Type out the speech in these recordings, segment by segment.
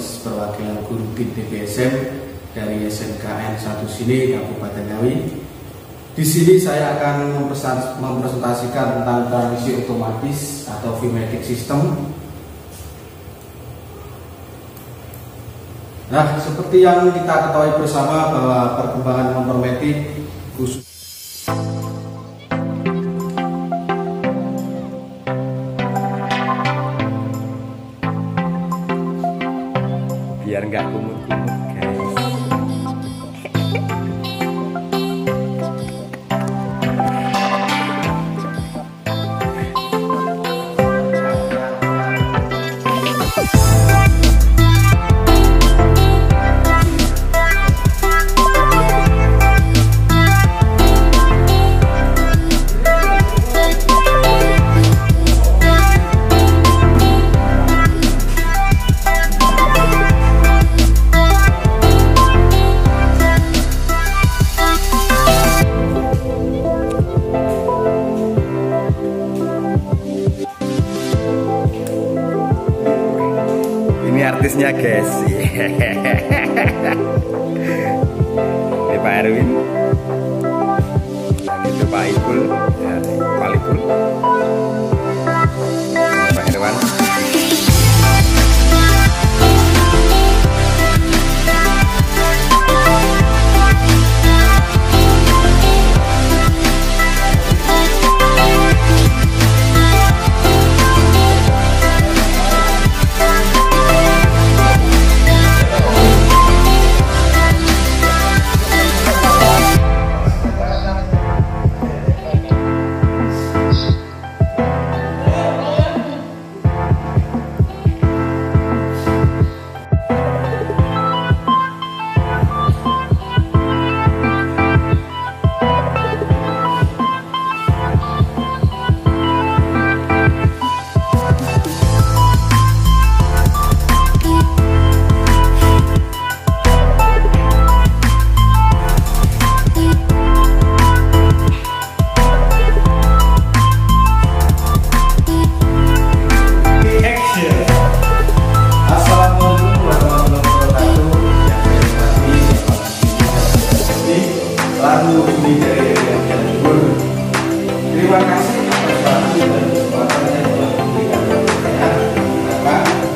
Rois, perwakilan guru BIN DBSM dari SMKN 1 Sini, Kabupaten Ngawi. Di sini saya akan mempresentasikan tentang transmisi otomatis atau VMatic System. Nah, seperti yang kita ketahui bersama bahwa perkembangan motor matic khusus biar nggak kumut-kumut guys. Ini artisnya guys. Ini Pak Erwin, dan itu Pak Ipul, ya, Pak Ipul, Pak Irwan. Terima kasih atas waktu dan kesempatan yang telah diberikan kepada saya.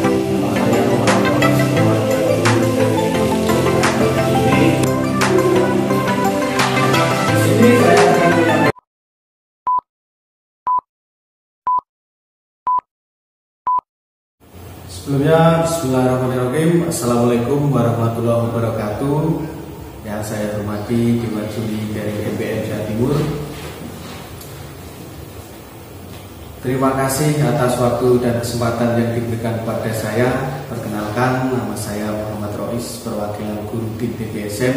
Sebelumnya, bismillahirrahmanirrahim. Assalamualaikum warahmatullahi wabarakatuh. Yang saya hormati Dewan Juri dari MPN Jawa Timur. Terima kasih atas waktu dan kesempatan yang diberikan kepada saya. Perkenalkan, nama saya Muhammad Rois, perwakilan guru BIN DBSM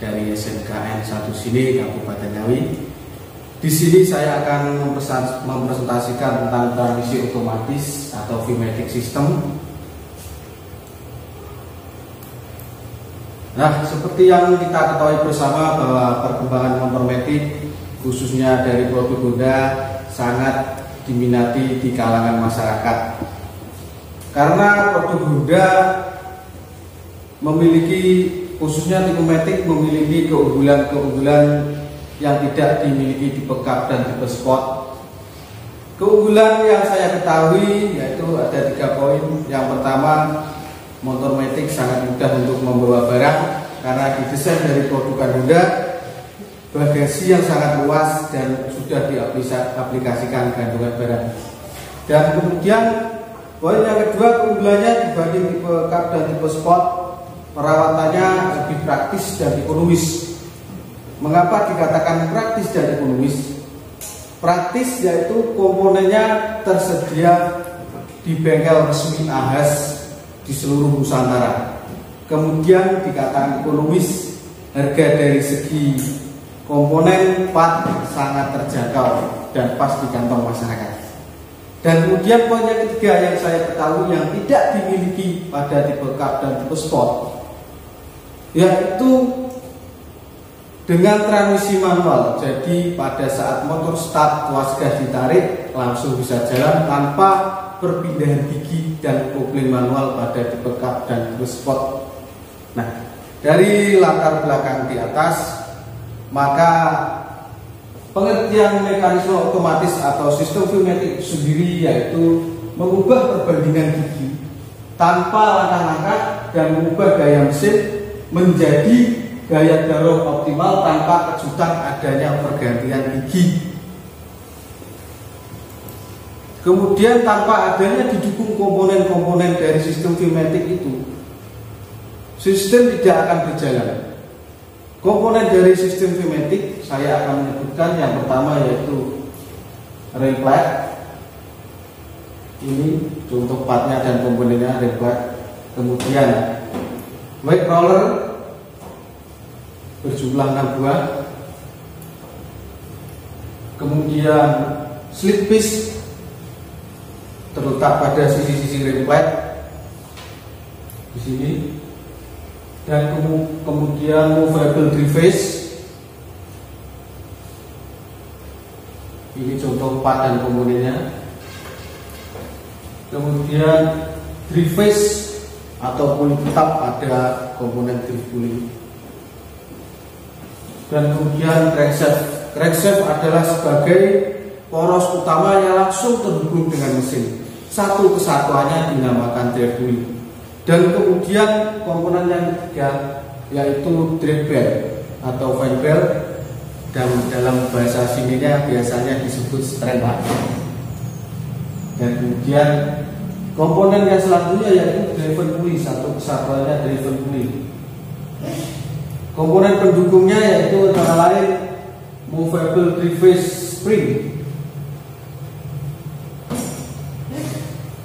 dari SMKN 1 Sini, Kabupaten Ngawi. Di sini saya akan mempresentasikan tentang transmisi otomatis atau VMatic System. Nah, seperti yang kita ketahui bersama bahwa perkembangan motor matic khususnya dari produk Honda sangat diminati di kalangan masyarakat. Karena produk Honda memiliki, khususnya tipe matic, memiliki keunggulan-keunggulan yang tidak dimiliki tipe cup dan tipe sport. Keunggulan yang saya ketahui yaitu ada 3 poin. Yang pertama, motor matic sangat mudah untuk membawa barang karena didesain dari produk Honda, bagasi yang sangat luas dan sudah diaplikasikan gantungan barang. Dan kemudian poin yang kedua, keunggulannya dibanding tipe cup dan tipe sport, perawatannya lebih praktis dan ekonomis. Mengapa dikatakan praktis dan ekonomis? Praktis yaitu komponennya tersedia di bengkel resmi AHAS di seluruh Nusantara. Kemudian dikatakan ekonomis, harga dari segi komponen part sangat terjangkau dan pas di kantong masyarakat. Dan kemudian poin yang ketiga yang saya ketahui yang tidak dimiliki pada tipe cup dan tipe sport, yaitu dengan transmisi manual. Jadi pada saat motor start, tuas gas ditarik, langsung bisa jalan tanpa perpindahan gigi dan kopling manual pada tipe cup dan tipe spot. Nah, dari latar belakang di atas, maka pengertian mekanisme otomatis atau sistem filmatic sendiri yaitu mengubah perbandingan gigi tanpa langkah-langkah dan mengubah gaya mesin menjadi gaya dorong optimal tanpa kejutan adanya pergantian gigi. Kemudian tanpa adanya didukung komponen-komponen dari sistem filmatic itu, sistem tidak akan berjalan. Komponen dari sistem filmatic saya akan menyebutkan yang pertama yaitu rim plate. Ini contoh partnya dan komponennya rim plate. Kemudian wake roller berjumlah 6 buah. Kemudian slip piece terletak pada sisi-sisi rim plate di sini. Dan kemudian movable driveface. Ini contoh part dan komponennya. Kemudian driveface atau pulley tetap ada komponen drive pulley. Dan kemudian crankshaft. Crankshaft adalah sebagai poros utama yang langsung terhubung dengan mesin. Satu kesatuannya dinamakan drive pulley. Dan kemudian komponen yang ketiga yaitu drive belt atau fan belt, dan dalam bahasa sininya biasanya disebut strap. Dan kemudian komponen yang selanjutnya yaitu driven pulley, satu kesatuannya driven pulley. Komponen pendukungnya yaitu antara lain movable driveface spring.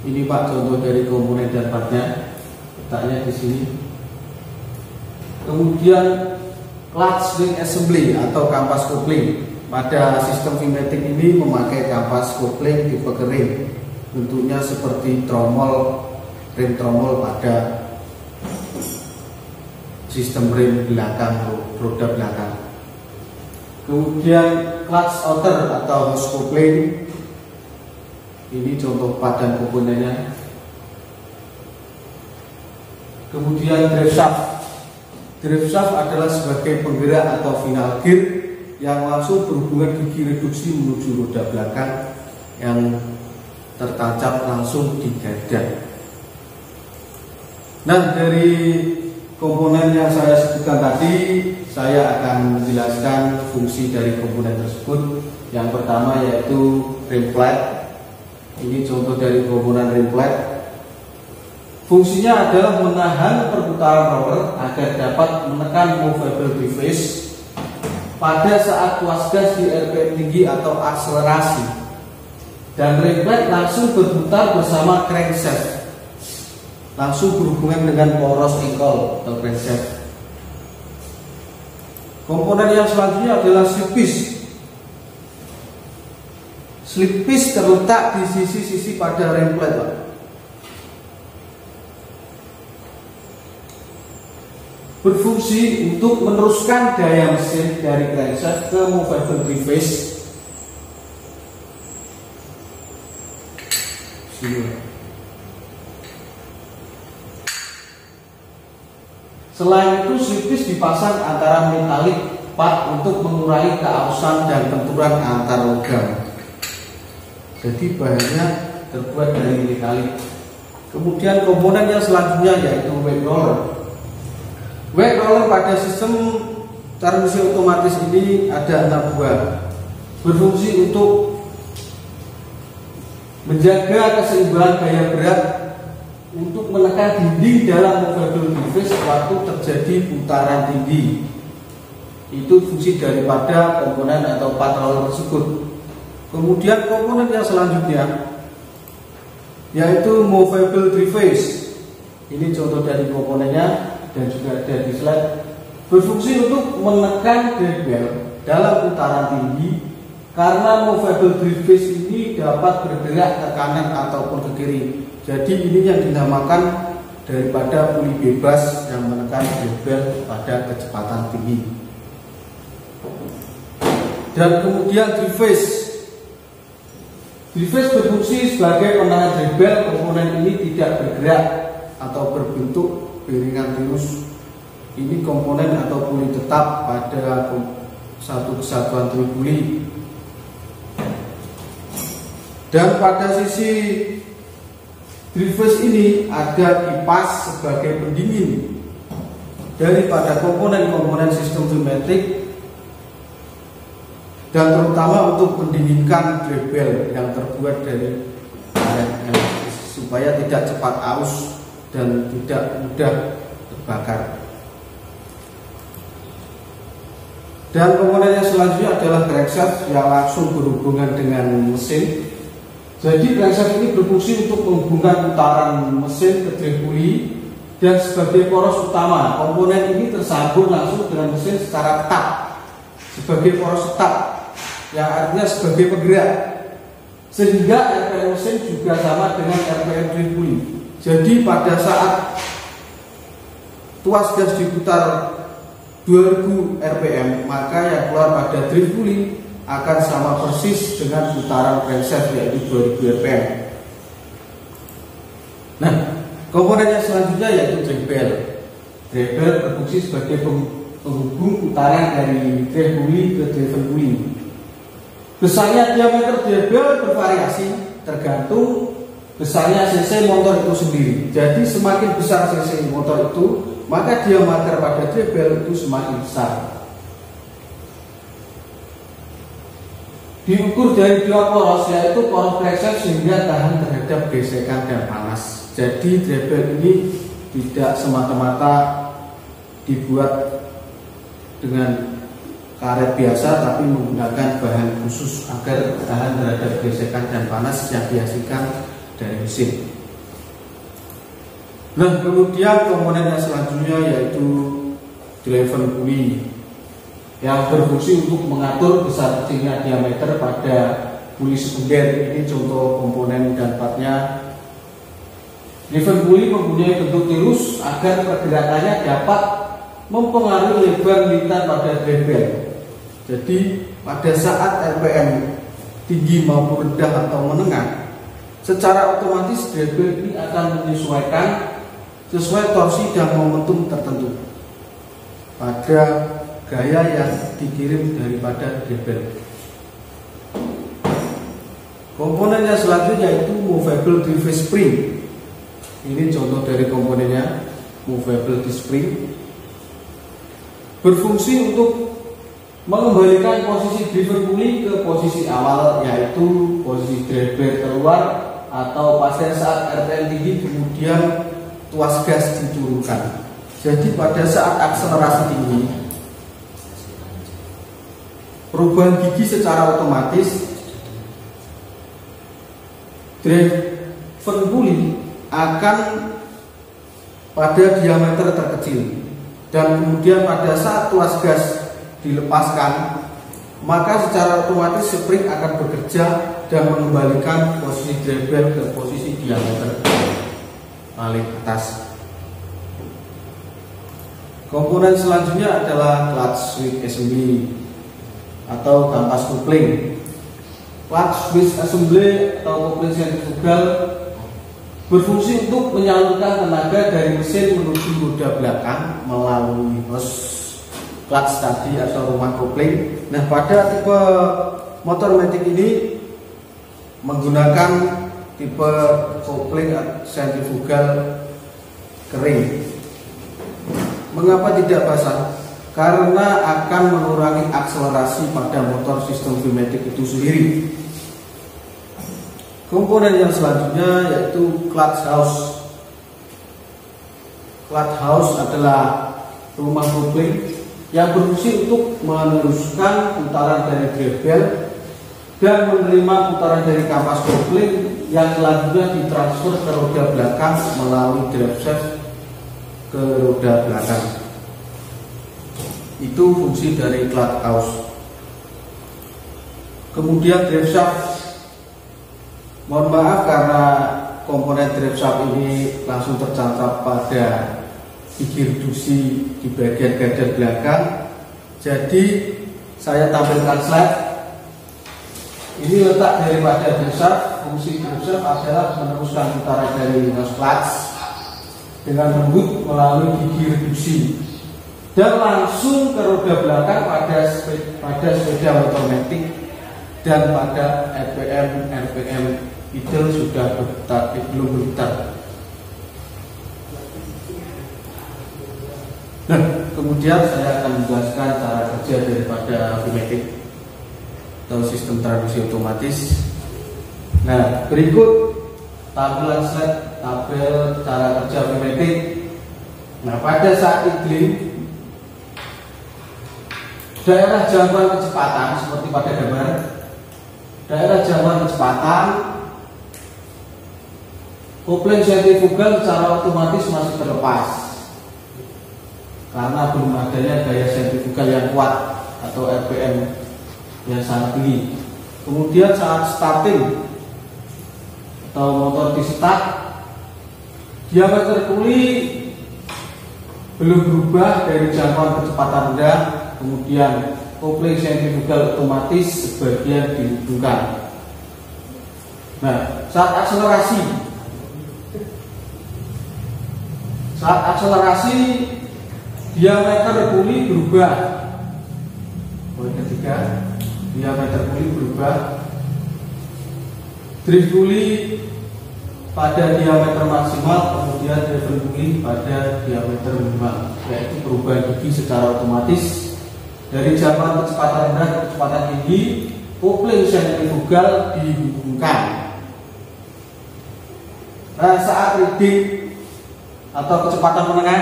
Ini Pak contoh dari komponen dan partnya, letaknya di sini. Kemudian clutch ring assembly atau kampas kopling. Pada sistem filmatic ini memakai kampas kopling tipe kering, bentuknya seperti tromol, rem tromol pada sistem rem belakang, roda belakang. Kemudian clutch outer atau hose kopling. Ini contoh part dan komponennya. Kemudian drive shaft. Drive shaft adalah sebagai penggerak atau final gear yang langsung berhubungan gigi reduksi menuju roda belakang yang tertancap langsung di garda. Nah, dari komponen yang saya sebutkan tadi, saya akan menjelaskan fungsi dari komponen tersebut. Yang pertama yaitu rim plate. Ini contoh dari komponen rim plate. Fungsinya adalah menahan perputaran roller agar dapat menekan movable driveface pada saat tuas gas di RPM tinggi atau akselerasi. Dan rim plate langsung berputar bersama crankshaft, langsung berhubungan dengan poros engkol atau crankshaft. Komponen yang selanjutnya adalah slip piece. Slip piece terletak di sisi-sisi pada rim plate, Pak. Berfungsi untuk meneruskan daya mesin dari crankshaft ke movable driveface. Selain itu, slip piece dipasang antara metalik part untuk mengurangi keausan dan benturan antar logam. Jadi bahannya terbuat dari metalik. Kemudian komponen yang selanjutnya yaitu wake roller. Wake roller pada sistem transmisi otomatis ini ada 6 buah. Berfungsi untuk menjaga keseimbangan gaya berat untuk menekan dinding dalam movable driveface waktu terjadi putaran tinggi. Itu fungsi daripada komponen atau part roller tersebut. Kemudian komponen yang selanjutnya yaitu movable driveface. Ini contoh dari komponennya dan juga ada di slide. Berfungsi untuk menekan drag belt dalam putaran tinggi karena movable driveface ini dapat bergerak ke kanan ataupun ke kiri. Jadi ini yang dinamakan daripada puli bebas yang menekan drag belt pada kecepatan tinggi. Dan kemudian driveface. Device berfungsi sebagai penahan drebel. Komponen ini tidak bergerak atau berbentuk piringan tirus. Ini komponen atau puli tetap pada satu kesatuan tripuli. Dan pada sisi device ini ada kipas sebagai pendingin daripada komponen-komponen sistem pneumatik, dan terutama untuk mendinginkan drebel yang terbuat dari karet supaya tidak cepat aus dan tidak mudah terbakar. Dan komponen yang selanjutnya adalah crankshaft yang langsung berhubungan dengan mesin. Jadi crankshaft ini berfungsi untuk menghubungkan putaran mesin ke tripuli dan sebagai poros utama. Komponen ini tersambung langsung dengan mesin secara ketat sebagai poros tetap, yang artinya sebagai penggerak, sehingga RPM mesin juga sama dengan RPM tripuli. Jadi pada saat tuas gas diputar 2000 RPM, maka yang keluar pada tripuli akan sama persis dengan putaran crankshaft, yaitu 2000 RPM. Nah, komponen yang selanjutnya yaitu drebel. Drebel berfungsi sebagai penghubung putaran dari tripuli ke driven pulley. Besarnya diameter drebel bervariasi tergantung besarnya cc motor itu sendiri. Jadi semakin besar cc motor itu, maka diameter pada drebel itu semakin besar. Diukur dari dua poros, yaitu poros crankshaft sehingga tahan terhadap gesekan dan panas. Jadi drebel ini tidak semata-mata dibuat dengan karet biasa, tapi menggunakan bahan khusus agar tahan terhadap gesekan dan panas yang dihasilkan dari mesin. Nah, kemudian komponen yang selanjutnya yaitu driven pulley yang berfungsi untuk mengatur besar kecilnya diameter pada puli sekunder. Ini contoh komponen dan partnya. Driven pulley mempunyai bentuk tirus agar pergerakannya dapat mempengaruhi lebar lintar pada drebel. Jadi pada saat RPM tinggi maupun rendah atau menengah, secara otomatis drebel ini akan menyesuaikan sesuai torsi dan momentum tertentu pada gaya yang dikirim daripada drebel. Komponen yang selanjutnya yaitu movable device spring. Ini contoh dari komponennya, movable disc spring. Berfungsi untuk mengembalikan posisi driven pulley ke posisi awal, yaitu posisi drebel keluar atau pada saat RPM tinggi kemudian tuas gas diturunkan. Jadi pada saat akselerasi tinggi, perubahan gigi secara otomatis driven pulley akan pada diameter terkecil, dan kemudian pada saat tuas gas dilepaskan, maka secara otomatis spring akan bekerja dan mengembalikan posisi drebel ke posisi diameter paling atas. Komponen selanjutnya adalah clutch switch assembly atau kampas kopling. Clutch switch assembly atau kopling sentrifugal berfungsi untuk menyalurkan tenaga dari mesin menuju roda belakang melalui hose clutch tadi atau rumah kopling. Nah, pada tipe motor matic ini menggunakan tipe kopling sentrifugal kering. Mengapa tidak basah? Karena akan mengurangi akselerasi pada motor sistem pneumatik itu sendiri. Komponen yang selanjutnya yaitu clutch house. Clutch house adalah rumah kopling yang berfungsi untuk meneruskan putaran dari drebel dan menerima putaran dari kampas kopling yang selanjutnya ditransfer ke roda belakang melalui drive shaft ke roda belakang. Itu fungsi dari clutch house. Kemudian drive shaft, mohon maaf karena komponen drive shaft ini langsung tercatat pada gigi reduksi di bagian garda belakang. Jadi saya tampilkan slide Ini letak daripada dressage. Fungsi dressage adalah meneruskan putaran dari nose clutch dengan lembut melalui gigi reduksi dan langsung ke roda belakang pada sepeda motor matic dan pada RPM idle sudah belum berputar. Nah, kemudian saya akan menjelaskan cara kerja daripada VMatic atau sistem transmisi otomatis. Nah, berikut tabel cara kerja VMatic. Nah, pada saat idling, daerah jangkauan kecepatan seperti pada gambar, daerah jangkauan kecepatan, kopling sentrifugal secara otomatis masih terlepas karena belum adanya gaya sentrifugal yang kuat atau RPM yang sangat tinggi. Kemudian saat starting atau motor di start, diameter puli belum berubah dari jangkauan kecepatan rendah. Kemudian kopling sentrifugal otomatis sebagian dihubungkan. Nah, saat akselerasi diameter puli berubah. Poin ketiga, diameter puli berubah. Drift puli pada diameter maksimal, kemudian driven puli pada diameter minimal, yaitu perubahan gigi secara otomatis dari jangkauan kecepatan rendah ke kecepatan tinggi. Kopling sentrifugal dihubungkan. Nah, saat reading atau kecepatan menengah,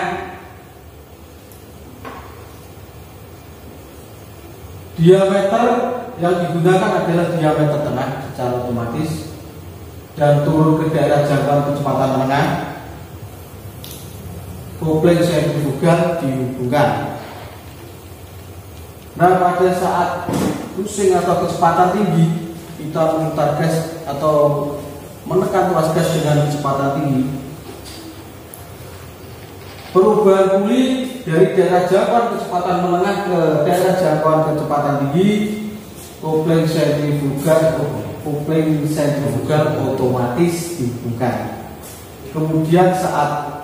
diameter yang digunakan adalah diameter tengah secara otomatis dan turun ke daerah jangkauan kecepatan menengah. Kopling sentrifugal dihubungkan. Nah, pada saat pusing atau kecepatan tinggi, kita memutar gas atau menekan tuas gas dengan kecepatan tinggi. Perubahan puli dari daerah jangkauan kecepatan menengah ke daerah jangkauan kecepatan tinggi, kopling sentrifugal otomatis dihubungkan. Kemudian saat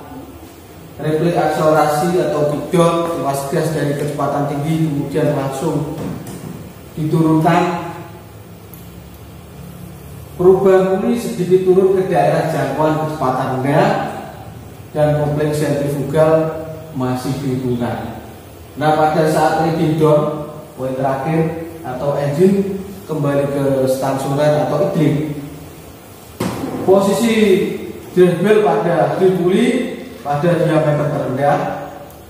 replik akselerasi atau pidot, tuas gas dari kecepatan tinggi kemudian langsung diturunkan. Perubahan puli sedikit turun ke daerah jangkauan kecepatan rendah dan kopling sentrifugal masih dihubungkan. Nah, pada saat reading down, poin terakhir, atau engine kembali ke stansuler atau idling, posisi drive bell pada drive puli pada diameter terendah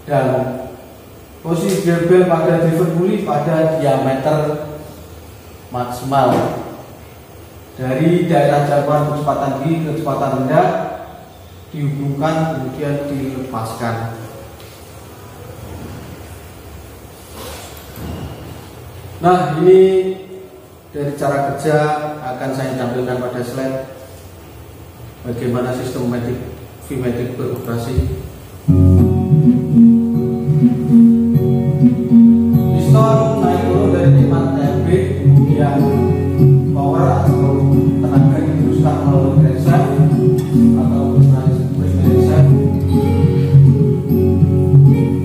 dan posisi drive bell pada driven puli pada diameter maksimal. Dari daerah jangkauan kecepatan tinggi ke kecepatan rendah dihubungkan kemudian dilepaskan. Nah, ini dari cara kerja akan saya tampilkan pada slide bagaimana sistem VMatic beroperasi. Piston naik turun dari tempat TRB, kemudian power atau tenaga diteruskan melalui crankshaft atau crankshaft,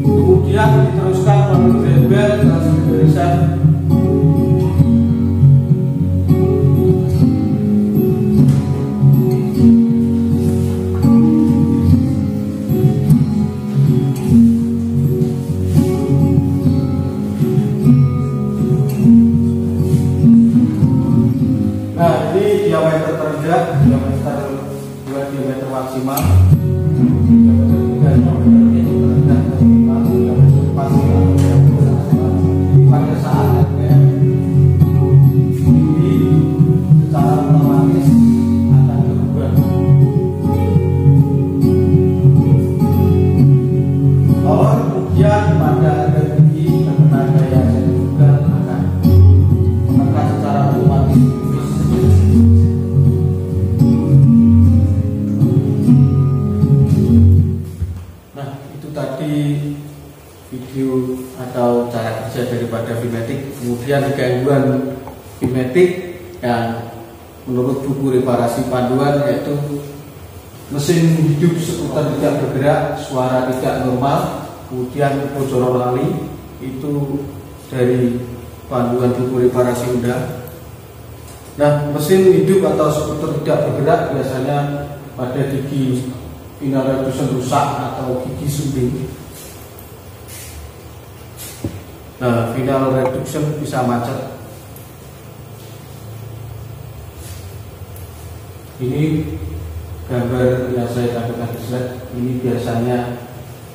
kemudian diteruskan melalui drive bell ke crankshaft. Diameter terendah, diameter 2, diameter maksimal, diameter 3, diameter terendah, diameter maksimal, diameter maksimal. Pada saat RPM tinggi, secara otomatis akan berubah. Kalau kemudian pada RPM tinggi terkena gaya sentrifugal akan menekan secara otomatis. Video atau cara kerja daripada VMatic. Kemudian gangguan VMatic yang menurut buku reparasi panduan yaitu mesin hidup skuter tidak bergerak, suara tidak normal, kemudian kebocoran oli. Itu dari panduan buku reparasi Honda. Nah, mesin hidup atau skuter tidak bergerak biasanya pada gigi final reduction rusak atau gigi sumbing. Nah, final reduction bisa macet. Ini gambar yang saya tampilkan di slide. Ini biasanya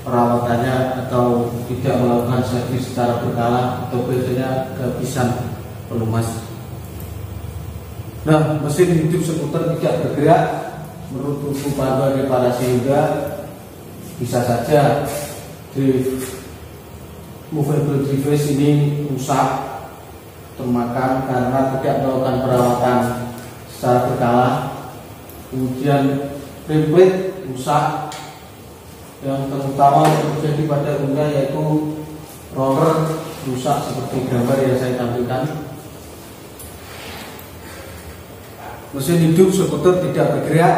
perawatannya atau tidak melakukan servis secara berkala atau biasanya kehabisan pelumas. Nah, mesin hidup skuter tidak bergerak menurut buku panduan reparasi Honda bisa saja movable device ini rusak, termakan karena tidak melakukan perawatan secara berkala. Kemudian template rusak, yang terutama terjadi pada Honda yaitu roller rusak seperti gambar yang saya tampilkan. Mesin hidup skuter tidak bergerak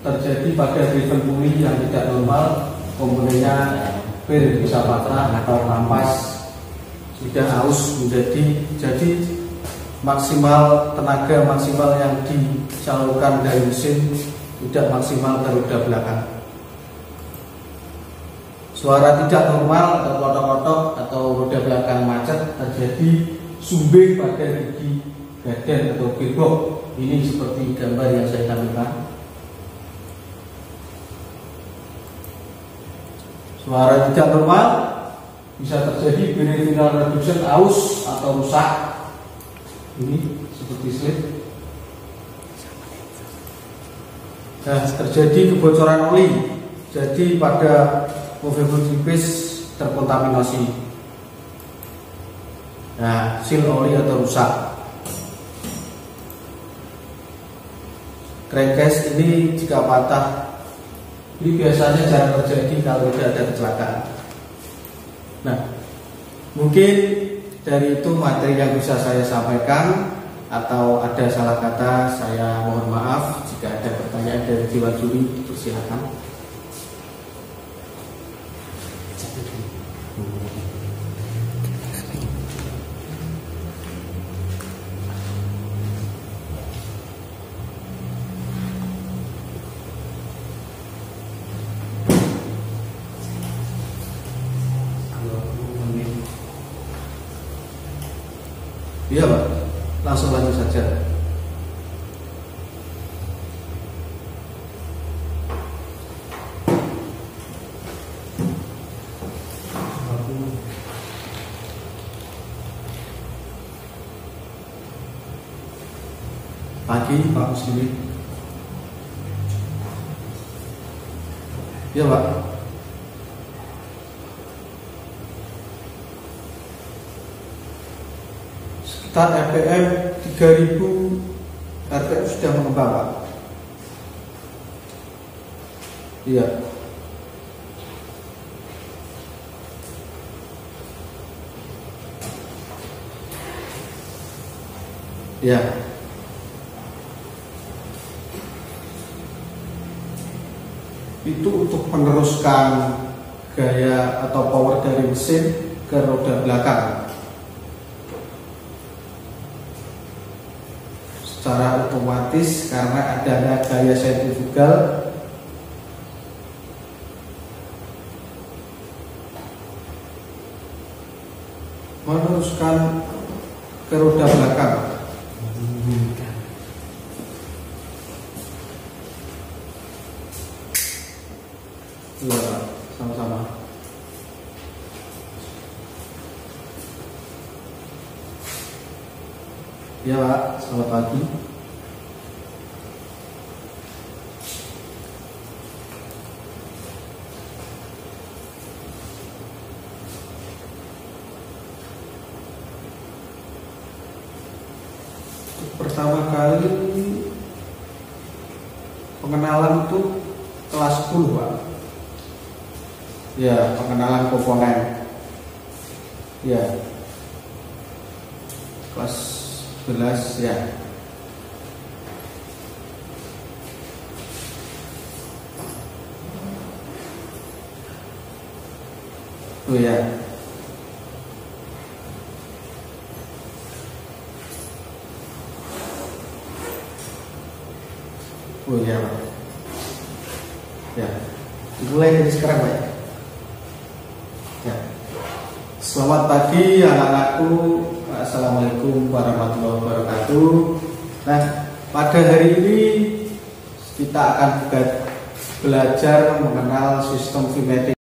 terjadi pada driven pulley yang tidak normal, komponennya pil bisa patah atau rampas, sudah aus jadi maksimal tenaga maksimal yang disalurkan dari mesin tidak maksimal ke roda belakang. Suara tidak normal atau kotok-kotok atau roda belakang macet terjadi sumbing pada gigi gaden atau gearbox. Ini seperti gambar yang saya tampilkan. Suara tidak normal bisa terjadi bearing final reduction aus atau rusak. Ini seperti slide. Nah, terjadi kebocoran oli. Jadi pada movable device terkontaminasi. Nah, seal oli atau rusak. Crankcase ini jika patah, ini biasanya jarang terjadi kalau tidak ada kecelakaan. Nah, mungkin dari itu materi yang bisa saya sampaikan, atau ada salah kata saya mohon maaf. Jika ada pertanyaan dari jiwa juri, persilakan. Iya Pak, langsung lanjut saja. Pagi Pak Muslimin. Iya Pak. Sekitar RPM 3000 RPM sudah mengembang Pak. Iya. Ya. Itu untuk meneruskan gaya atau power dari mesin ke roda belakang secara otomatis karena adanya gaya sentrifugal. Meneruskan ke roda belakang. Iya Pak, sama-sama. Iya Pak, selamat pagi. Pertama kali pengenalan itu kelas 10 Pak. Ya, pengenalan komponen. Ya. Pas 11 ya. Oh ya. Oh ya, Pak. Ya. Dimulai dari sekarang, Pak. Ya. Selamat pagi anak-anakku. Assalamualaikum warahmatullahi wabarakatuh. Nah, pada hari ini kita akan belajar mengenal sistem VMATIC